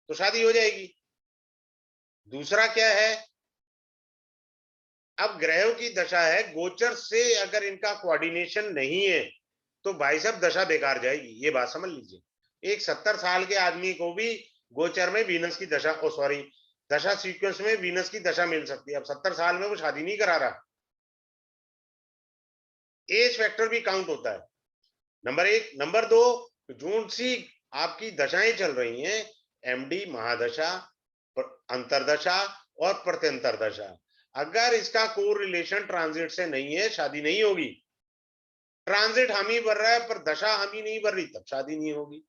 तो शादी हो जाएगी। दूसरा क्या है, अब ग्रहों की दशा है, गोचर से अगर इनका कोऑर्डिनेशन नहीं है तो भाई साहब दशा बेकार जाएगी, ये बात समझ लीजिए। एक 70 साल के आदमी को भी गोचर में वीनस की दशा, ओ सॉरी, दशा सीक्वेंस में वीनस की दशा मिल सकती है। अब 70 साल में वो शादी नहीं करा रहा, एज फैक्टर भी काउंट होता है, नंबर 1। नंबर 2, जोन सी आपकी दशाएं चल रही हैं, एमडी, महादशा, अंतरदशा और प्रत्यंतर दशा, अगर इसका कोई रिलेशन ट्रांजिट से नहीं है, शादी नहीं होगी। ट्रांजिट हामी बढ़ रहा है पर दशा हामी नहीं बढ़ रही, तब शादी नहीं होगी।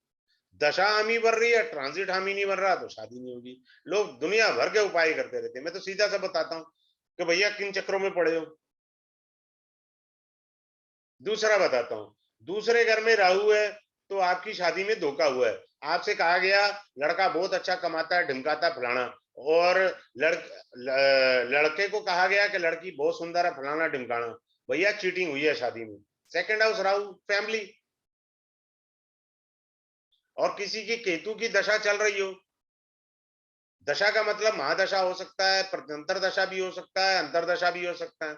दशा हामी बढ़ रही है, ट्रांजिट हामी नहीं बढ़ रहा, तो शादी नहीं होगी। लोग दुनिया भर के उपाय करते रहते हैं, मैं तो सीधा सा बताता हूं कि भैया किन चक्रों में पड़े हो। दूसरा बताता हूं, दूसरे घर में राहु है तो आपकी शादी में धोखा हुआ है। आपसे कहा गया लड़का बहुत अच्छा कमाता है, ढिमकाता फलाना, और लड़के को कहा गया कि लड़की बहुत सुंदर है, फलाना ढिमकाना, भैया चीटिंग हुई है शादी में। Second house Rahu, family. और किसी की केतु की दशा चल रही हो, दशा का मतलब महादशा हो सकता है, प्रत्यंतर दशा भी हो सकता है, अंतरदशा भी हो सकता है।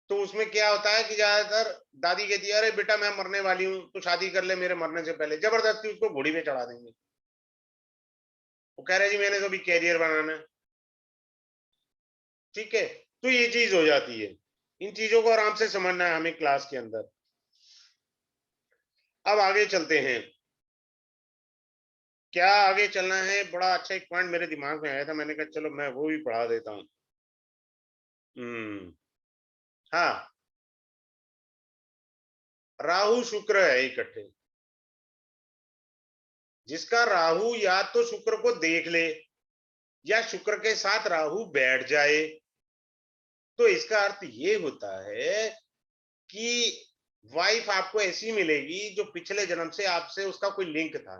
तो उसमें क्या होता है कि ज्यादातर दादी कहती है अरे बेटा मैं मरने वाली हूं, तो शादी कर ले मेरे मरने से पहले, जबरदस्ती उसको घोड़ी पे चढ़ा देंगे। वो कह रहे जी मैंने तो भी कैरियर बनाना है। ठीक है, तो ये चीज हो जाती है। इन चीजों को आराम से समझना है हमें क्लास के अंदर। अब आगे चलते हैं, क्या आगे चलना है, बड़ा अच्छा एक पॉइंट मेरे दिमाग में आया था, मैंने कहा चलो मैं वो भी पढ़ा देता हूँ। हाँ, राहु शुक्र है इकट्ठे, जिसका राहु या तो शुक्र को देख ले या शुक्र के साथ राहु बैठ जाए, तो इसका अर्थ ये होता है कि वाइफ आपको ऐसी मिलेगी जो पिछले जन्म से आपसे उसका कोई लिंक था।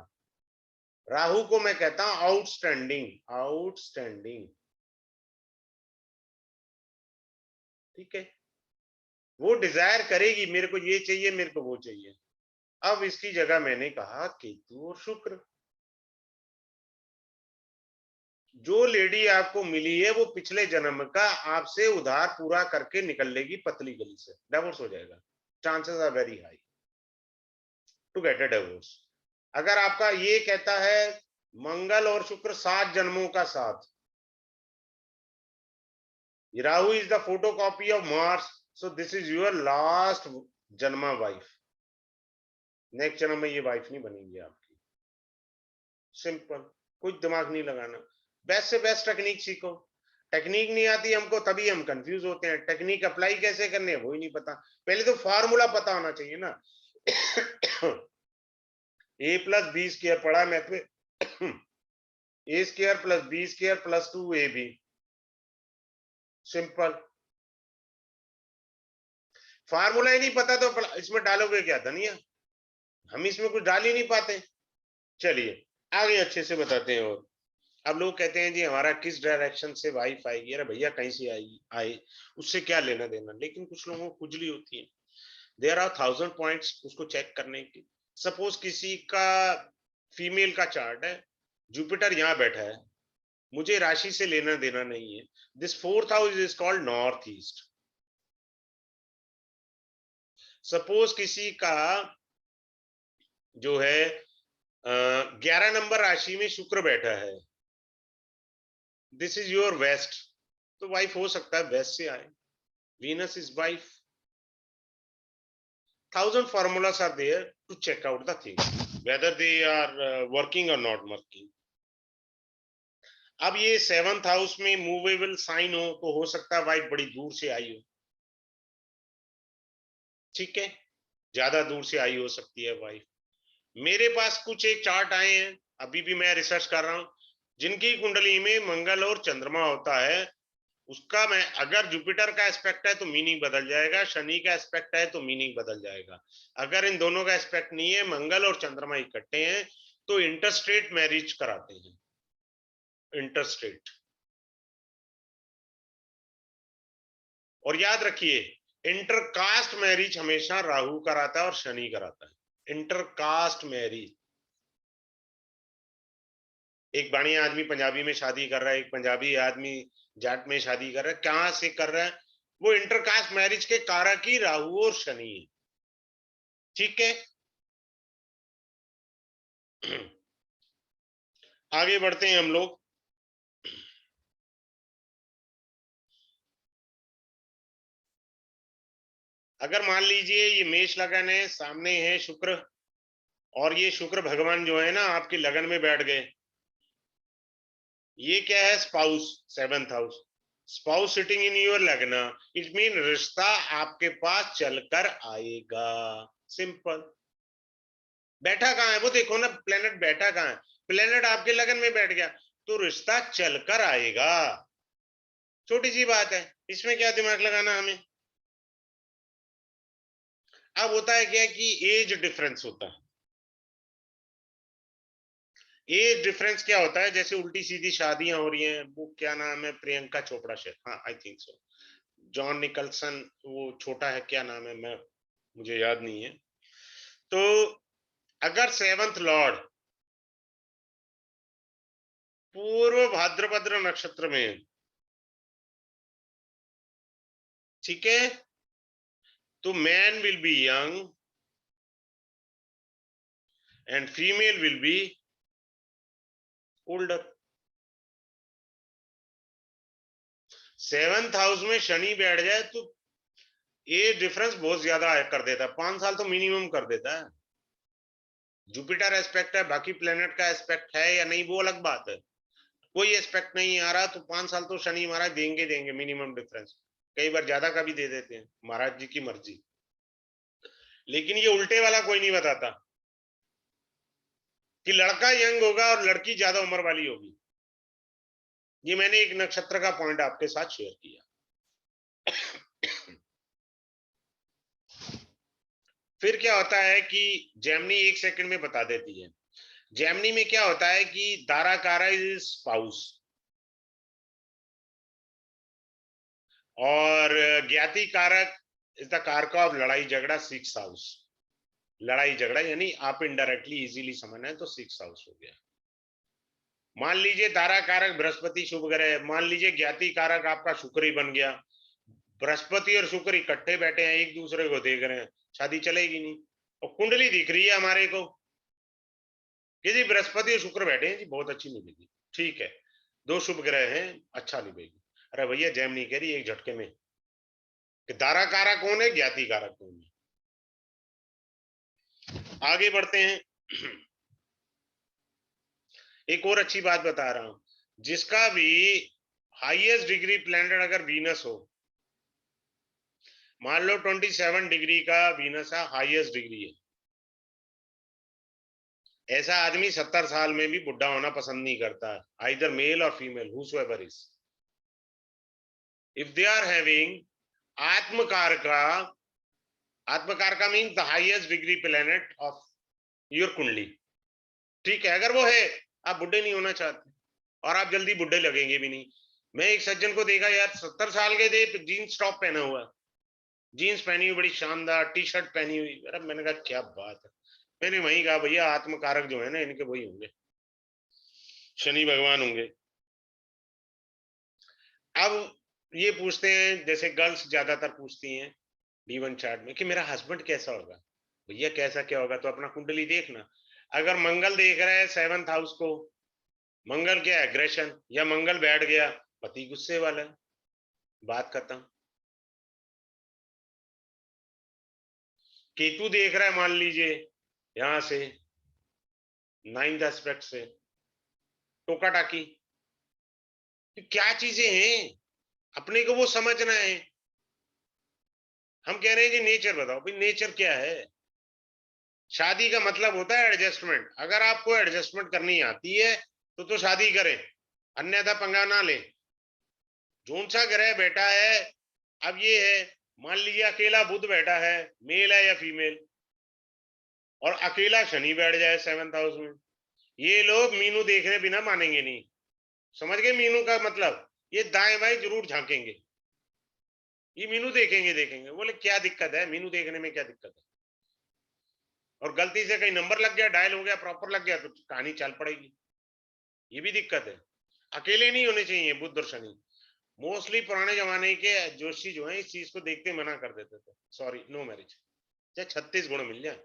राहु को मैं कहता हूं आउटस्टैंडिंग, आउटस्टैंडिंग। ठीक है, वो डिजायर करेगी मेरे को ये चाहिए, मेरे को वो चाहिए। अब इसकी जगह मैंने कहा केतु और शुक्र। जो लेडी आपको मिली है वो पिछले जन्म का आपसे उधार पूरा करके निकल लेगी पतली गली से, डिवोर्स हो जाएगा, chances are very high to get a divorce. अगर आपका ये कहता है मंगल और शुक्र 7 जन्मों का साथ, Rahu is the photocopy of Mars, so this is your last जन्मा वाइफ। नेक्स्ट जन्म में ये वाइफ नहीं बनेगी आपकी। सिंपल, कुछ दिमाग नहीं लगाना, बेस्ट से बेस्ट टेक्निक सीखो। टेक्निक नहीं आती हमको तभी हम कंफ्यूज होते हैं, टेक्निक अप्लाई कैसे करनी है वो ही नहीं पता। पहले तो फार्मूला पता होना चाहिए ना। ए प्लस बी स्क्वायर पढ़ा मैथ में, A square plus B square plus 2ab, simple. Formula ही नहीं पता तो इसमें डालोगे क्या धनिया, हम इसमें कुछ डाल ही नहीं पाते। चलिए आगे अच्छे से बताते हैं। और अब लोग कहते हैं जी हमारा किस डायरेक्शन से वाइफ आएगी, अरे भैया कहीं से आएगी आए, उससे क्या लेना देना। लेकिन कुछ लोगों को खुजली होती है, देयर आर 1000 पॉइंट्स उसको चेक करने की। सपोज किसी का फीमेल का चार्ट है, जुपिटर यहां बैठा है, मुझे राशि से लेना देना नहीं है। This 4th house is called north east. Suppose किसी का जो है 11 नंबर राशि में शुक्र बैठा है, दिस इज योर वेस्ट, तो वाइफ हो सकता है वेस्ट से आए, Venus is wife. 1000 formulas are there to check out the thing whether they are working or not working. अब ये 7th हाउस में मूवेबल साइन हो तो हो सकता है वाइफ बड़ी दूर से आई हो, ठीक है, ज्यादा दूर से आई हो सकती है वाइफ। मेरे पास कुछ एक चार्ट आए हैं, अभी भी मैं रिसर्च कर रहा हूं, जिनकी कुंडली में मंगल और चंद्रमा होता है, उसका मैं अगर जुपिटर का एस्पेक्ट है तो मीनिंग बदल जाएगा, शनि का एस्पेक्ट है तो मीनिंग बदल जाएगा। अगर इन दोनों का एस्पेक्ट नहीं है, मंगल और चंद्रमा इकट्ठे हैं, तो इंटरस्टेट मैरिज कराते हैं, इंटरस्टेट। और याद रखिए, इंटरकास्ट मैरिज हमेशा राहु कराता है और शनि कराता है, इंटरकास्ट मैरिज। एक बढ़िया आदमी पंजाबी में शादी कर रहा है, एक पंजाबी आदमी जाट में शादी कर रहा है, कहां से कर रहा है? वो इंटरकास्ट मैरिज के कारक ही राहु और शनि है, ठीक है। आगे बढ़ते हैं हम लोग। अगर मान लीजिए ये मेष लगन है, सामने है शुक्र, और ये शुक्र भगवान जो है ना आपके लगन में बैठ गए, ये क्या है? Spouse, 7th house. Spouse sitting in your लगना, इट मीन रिश्ता आपके पास चलकर आएगा, सिंपल। बैठा कहाँ है वो देखो ना, प्लेनेट बैठा कहाँ है? प्लेनेट आपके लगन में बैठ गया, तो रिश्ता चलकर आएगा। छोटी सी बात है, इसमें क्या दिमाग लगाना हमें। अब होता है क्या कि एज डिफरेंस होता है। एज डिफरेंस क्या होता है? जैसे उल्टी सीधी शादियां हो रही हैं, वो क्या नाम है, प्रियंका चोपड़ा शायद, हाँ I think so, John Nicholson, वो छोटा है, क्या नाम है, मैं मुझे याद नहीं है। तो अगर 7th लॉर्ड पूर्व भाद्रपद नक्षत्र में है, ठीक है, तो man will be young and female will be older. 7th house में शनि बैठ जाए तो ये डिफरेंस बहुत ज्यादा कर देता है, 5 साल तो मिनिमम कर देता है। जुपिटर एस्पेक्ट है, बाकी प्लेनेट का एस्पेक्ट है या नहीं वो अलग बात है, कोई एस्पेक्ट नहीं आ रहा तो 5 साल तो शनि महाराज देंगे देंगे मिनिमम डिफरेंस, कई बार ज्यादा का भी दे देते हैं, महाराज जी की मर्जी। लेकिन ये उल्टे वाला कोई नहीं बताता कि लड़का यंग होगा और लड़की ज्यादा उम्र वाली होगी। ये मैंने एक नक्षत्र का पॉइंट आपके साथ शेयर किया। फिर क्या होता है कि जेमिनी 1 सेकंड में बता देती है। जेमिनी में क्या होता है कि दाराकारा इज स्पाउस, और ज्ञाति कारक इज द कारक ऑफ लड़ाई झगड़ा, 6th हाउस। लड़ाई झगड़ा यानी आप इनडायरेक्टली इजीली समझना है तो 6th हाउस हो गया। मान लीजिए दारा कारक बृहस्पति शुभ ग्रह, मान लीजिए ज्ञाति कारक आपका शुक्र ही बन गया, बृहस्पति और शुक्र इकट्ठे बैठे हैं, एक दूसरे को देख रहे हैं, शादी चलेगी नहीं। और कुंडली दिख रही है हमारे को कि जी बृहस्पति और शुक्र बैठे हैं जी, बहुत अच्छी निभेगी, ठीक है, 2 शुभ ग्रह हैं, अच्छा निभेगी। अरे भैया जेमिनी कह रही एक झटके में कि दारा कारक कौन है, ज्ञाति कारक कौन है। आगे बढ़ते हैं। एक और अच्छी बात बता रहा हूं, जिसका भी हाईएस्ट डिग्री प्लैनेट अगर वीनस हो, मान लो 27 डिग्री का वीनस है, हाईएस्ट डिग्री है, ऐसा आदमी 70 साल में भी बुढ़ा होना पसंद नहीं करता, आइदर मेल और female, whosoever is, if they are having आत्मकार का mean the highest degree planet of your कुंडली, ठीक है, अगर वो है, आप बुढ़े नहीं होना चाहते और आप जल्दी बुढ़े लगेंगे भी नहीं। मैं एक सज्जन को देखा यार, 70 साल के थे, जीन्स टॉप पहना हुआ, जीन्स पहनी हुई बड़ी शानदार, टी शर्ट पहनी हुई, अरे मैंने कहा क्या बात है। मैंने वही कहा भैया आत्मकारक जो है ना इनके वही होंगे। शनि भगवान होंगे। अब ये पूछते हैं, जैसे गर्ल्स ज्यादातर पूछती हैं D1 चार्ट में कि मेरा हस्बैंड कैसा होगा। भैया कैसा क्या होगा, तो अपना कुंडली देखना। अगर मंगल देख रहा है 7th हाउस को, मंगल क्या है, एग्रेशन, या मंगल बैठ गया, पति गुस्से वाला है, बात खत्म। केतु देख रहा है मान लीजिए यहां से 9th एस्पेक्ट से, टोका टाकी, तो क्या चीजें हैं, अपने को वो समझना है। हम कह रहे हैं कि नेचर बताओ, भाई नेचर क्या है। शादी का मतलब होता है एडजस्टमेंट। अगर आपको एडजस्टमेंट करनी आती है तो शादी करें, अन्यथा पंगा ना लें। जोन सा ग्रह बैठा है, अब ये है, मान लीजिए अकेला बुध बैठा है, मेल है या फीमेल, और अकेला शनि बैठ जाए 7th हाउस में, ये लोग मीनू देखने बिना मानेंगे नहीं। समझ गए मीनू का मतलब, ये दाएं बाएं जरूर झांकेंगे, ये मीनू देखेंगे देखेंगे, बोले क्या दिक्कत है मीनू देखने में, क्या दिक्कत है। और गलती से कहीं नंबर लग गया, डायल हो गया, प्रॉपर लग गया, तो कहानी चल पड़ेगी। ये भी दिक्कत है। अकेले नहीं होने चाहिए बुध और शनि। मोस्टली पुराने जमाने के जोशी जो है इस चीज को देखते मना कर देते थे, सॉरी नो मैरिज, चाहे 36 गुण मिल जाए,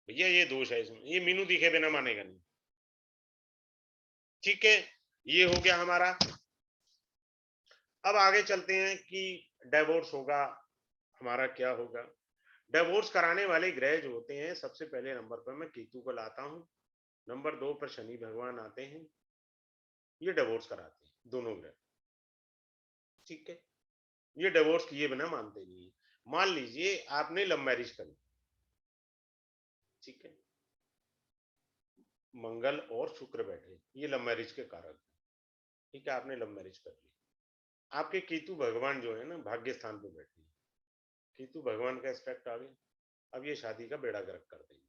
भैया ये दोष है इसमें, ये मीनू दिखे बिना मानेगा नहीं। ठीक है, ये हो गया हमारा। अब आगे चलते हैं कि डिवोर्स होगा हमारा, क्या होगा। डिवोर्स कराने वाले ग्रह जो होते हैं, सबसे पहले नंबर पर मैं केतु को लाता हूं, नंबर 2 पर शनि भगवान आते हैं, ये डिवोर्स कराते हैं दोनों ग्रह। ठीक है, ये डिवोर्स किए बिना मानते नहीं। मान लीजिए आपने लव मैरिज करी, ठीक है, मंगल और शुक्र बैठे, ये लव मैरिज के कारक है। ठीक है, आपने लव मैरिज कर ली, आपके केतु भगवान जो है ना भाग्य स्थान पे बैठे हैं, केतु भगवान का एस्पेक्ट आ गया, अब ये शादी का बेड़ा गर्क कर देंगे।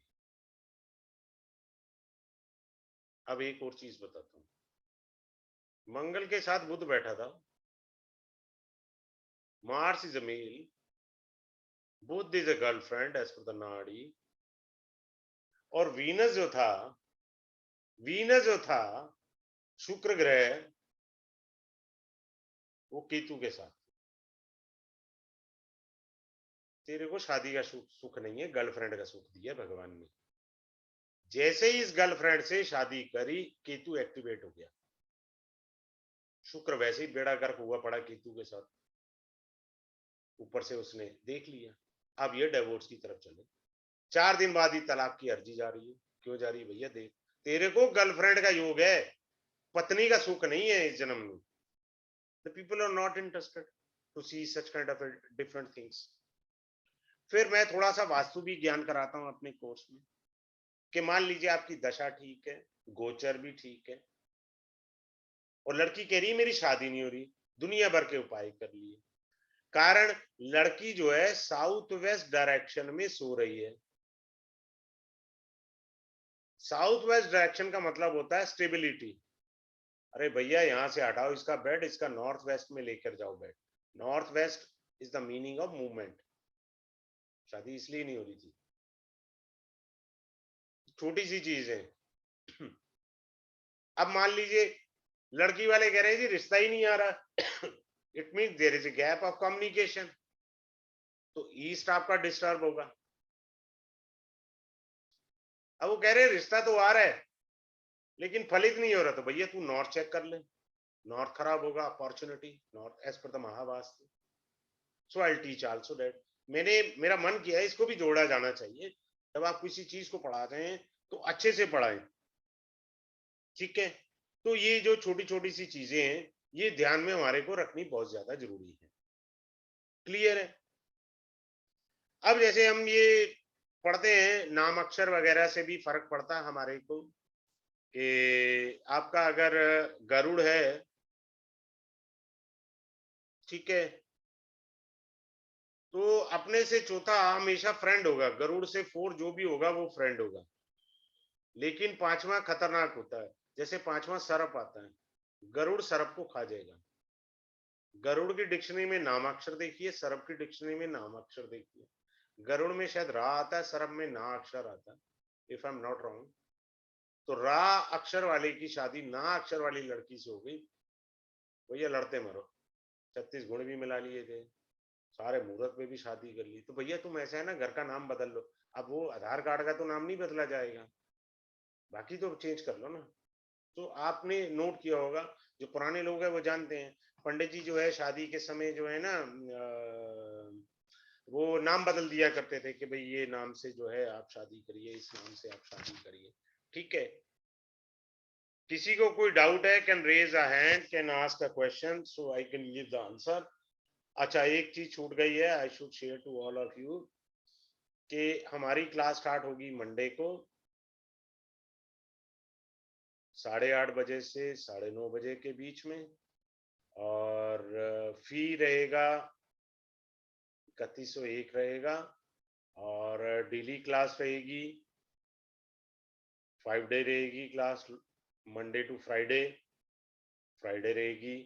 अब एक और चीज बताता हूँ, मंगल के साथ बुध बैठा था, Mars is a male, Budh is a girlfriend as per the nadi, और वीनस जो था शुक्र ग्रह, वो केतु के साथ। तेरे को शादी का सुख नहीं है, गर्लफ्रेंड का सुख दिया भगवान ने। जैसे ही इस गर्लफ्रेंड से शादी करी, केतु एक्टिवेट हो गया, शुक्र वैसे ही बेड़ा गर्क हुआ पड़ा केतु के साथ, ऊपर से उसने देख लिया। अब ये डिवोर्स की तरफ चले। 4 दिन बाद ही तलाक की अर्जी जा रही है। क्यों जा रही है भैया, देख तेरे को गर्लफ्रेंड का योग है, पत्नी का सुख नहीं है इस जन्म में। The people are not interested to see such kind of different things. फिर मैं थोड़ा सा वास्तु भी ज्ञान कराता हूं अपने कोर्स में, कि मान लीजिए आपकी दशा ठीक है, गोचर भी ठीक है, और लड़की कह रही है मेरी शादी नहीं हो रही, दुनिया भर के उपाय कर लिए, कारण लड़की जो है साउथ वेस्ट डायरेक्शन में सो रही है। साउथ वेस्ट डायरेक्शन का मतलब होता है स्टेबिलिटी। अरे भैया यहां से हटाओ इसका बेड, इसका नॉर्थ वेस्ट में लेकर जाओ bed. North west is the meaning of movement. शादी इसलिए नहीं हो रही थी, छोटी सी चीज है। अब मान लीजिए लड़की वाले कह रहे हैं जी रिश्ता ही नहीं आ रहा, it mean there is a gap of communication, तो ईस्ट आपका डिस्टर्ब होगा। अब वो कह रहे हैं रिश्ता तो आ रहा है लेकिन फलित नहीं हो रहा, तो भैया तू नॉर्थ चेक कर ले, नॉर्थ खराब होगा, opportunity north as per the Mahavastu. So I teach also that. मेरा मन किया है इसको भी जोड़ा जाना चाहिए। जब आप किसी चीज को पढ़ाते हैं तो अच्छे से पढ़ाएं, ठीक है। तो ये जो छोटी छोटी सी चीजें हैं, ये ध्यान में हमारे को रखनी बहुत ज्यादा जरूरी है। क्लियर है। अब जैसे हम ये पढ़ते हैं, नाम अक्षर वगैरह से भी फर्क पड़ता है हमारे को, कि आपका अगर गरुड़ है, ठीक है, तो अपने से चौथा हमेशा फ्रेंड होगा, गरुड़ से 4 जो भी होगा वो फ्रेंड होगा। लेकिन 5वां खतरनाक होता है, जैसे 5वां सर्प आता है, गरुड़ सर्प को खा जाएगा। गरुड़ की डिक्शनरी में नामाक्षर देखिए, सर्प की डिक्शनरी में नामाक्षर देखिए। गरुड़ में शायद रा आता है, सर्प में ना अक्षर आता है, if I am not wrong. तो रा अक्षर वाले की शादी ना अक्षर वाली लड़की से हो गई, भैया लड़ते मरो। 36 गुण भी मिला लिए थे, सारे मुहूर्त में भी शादी कर ली। तो भैया तुम ऐसा है ना, घर का नाम बदल लो। अब वो आधार कार्ड का तो नाम नहीं बदला जाएगा, बाकी तो चेंज कर लो ना। तो आपने नोट किया होगा, जो पुराने लोग हैं वो जानते हैं, पंडित जी जो है शादी के समय जो है ना वो नाम बदल दिया करते थे कि भाई ये नाम से जो है आप शादी करिए, इस नाम से आप शादी करिए। ठीक है, किसी को कोई डाउट है can raise a hand, can ask a question, so I can give the answer. अच्छा, एक चीज छूट गई है, I should share to all of you, कि हमारी क्लास स्टार्ट होगी मंडे को 8:30 बजे से 9:30 बजे के बीच में, और फी रहेगा 3101 रहेगा, और डेली क्लास रहेगी, 5 डे रहेगी class, Monday to Friday, Friday रहेगी।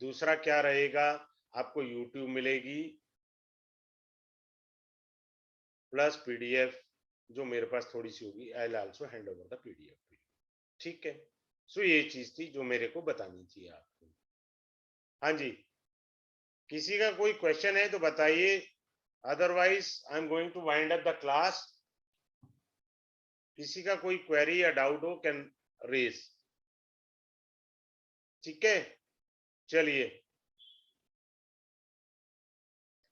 दूसरा क्या रहेगा, आपको यूट्यूब मिलेगी प्लस पीडीएफ, जो मेरे पास थोड़ी सी होगी, I will also hand over the PDF. ठीक है, सो ये चीज थी जो मेरे को बतानी थी आपको। हाँ जी, किसी का कोई क्वेश्चन है तो बताइए, otherwise I am going to wind up the class. किसी का कोई क्वेरी या डाउट हो कैन रेज। ठीक है, चलिए,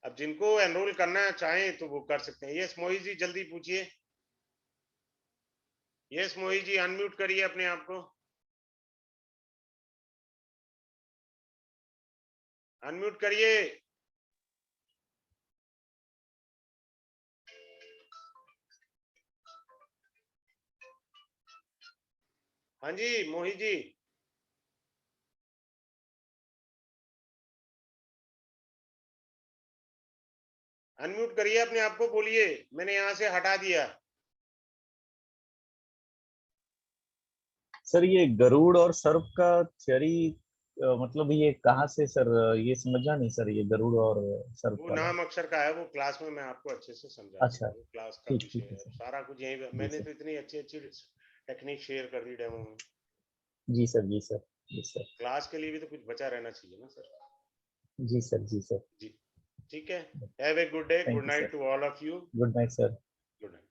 अब जिनको एनरोल करना चाहें तो वो कर सकते हैं। यस मोहित जी, जल्दी पूछिए। यस मोहित जी, अनम्यूट करिए अपने आप को, अनम्यूट करिए। हाँ जी मोहित जी, अनम्यूट करिए अपने आप को, बोलिए, मैंने यहां से हटा दिया। सर ये गरुड़ और सर्प का थ्योरी मतलब ये कहाँ से सर, ये समझा नहीं सर, ये गरुड़ और सर्प वो वाला। नाम अक्षर का है, वो क्लास में मैं आपको अच्छे से समझा अच्छा, दूंगा, वो क्लास का ठीक विषय ठीक है है, सर। सारा कुछ यही जी मैंने सर, तो इतनी अच्छी अच्छी टेक्निक शेयर कर दी डेमो में। जी सर, जी सर, जी सर, क्लास के लिए भी तो कुछ बचा रहना चाहिए ना सर। जी सर, जी सर। जी, ठीक है, have a good day, good thank you night sir. To all of you. Good night sir. Good night.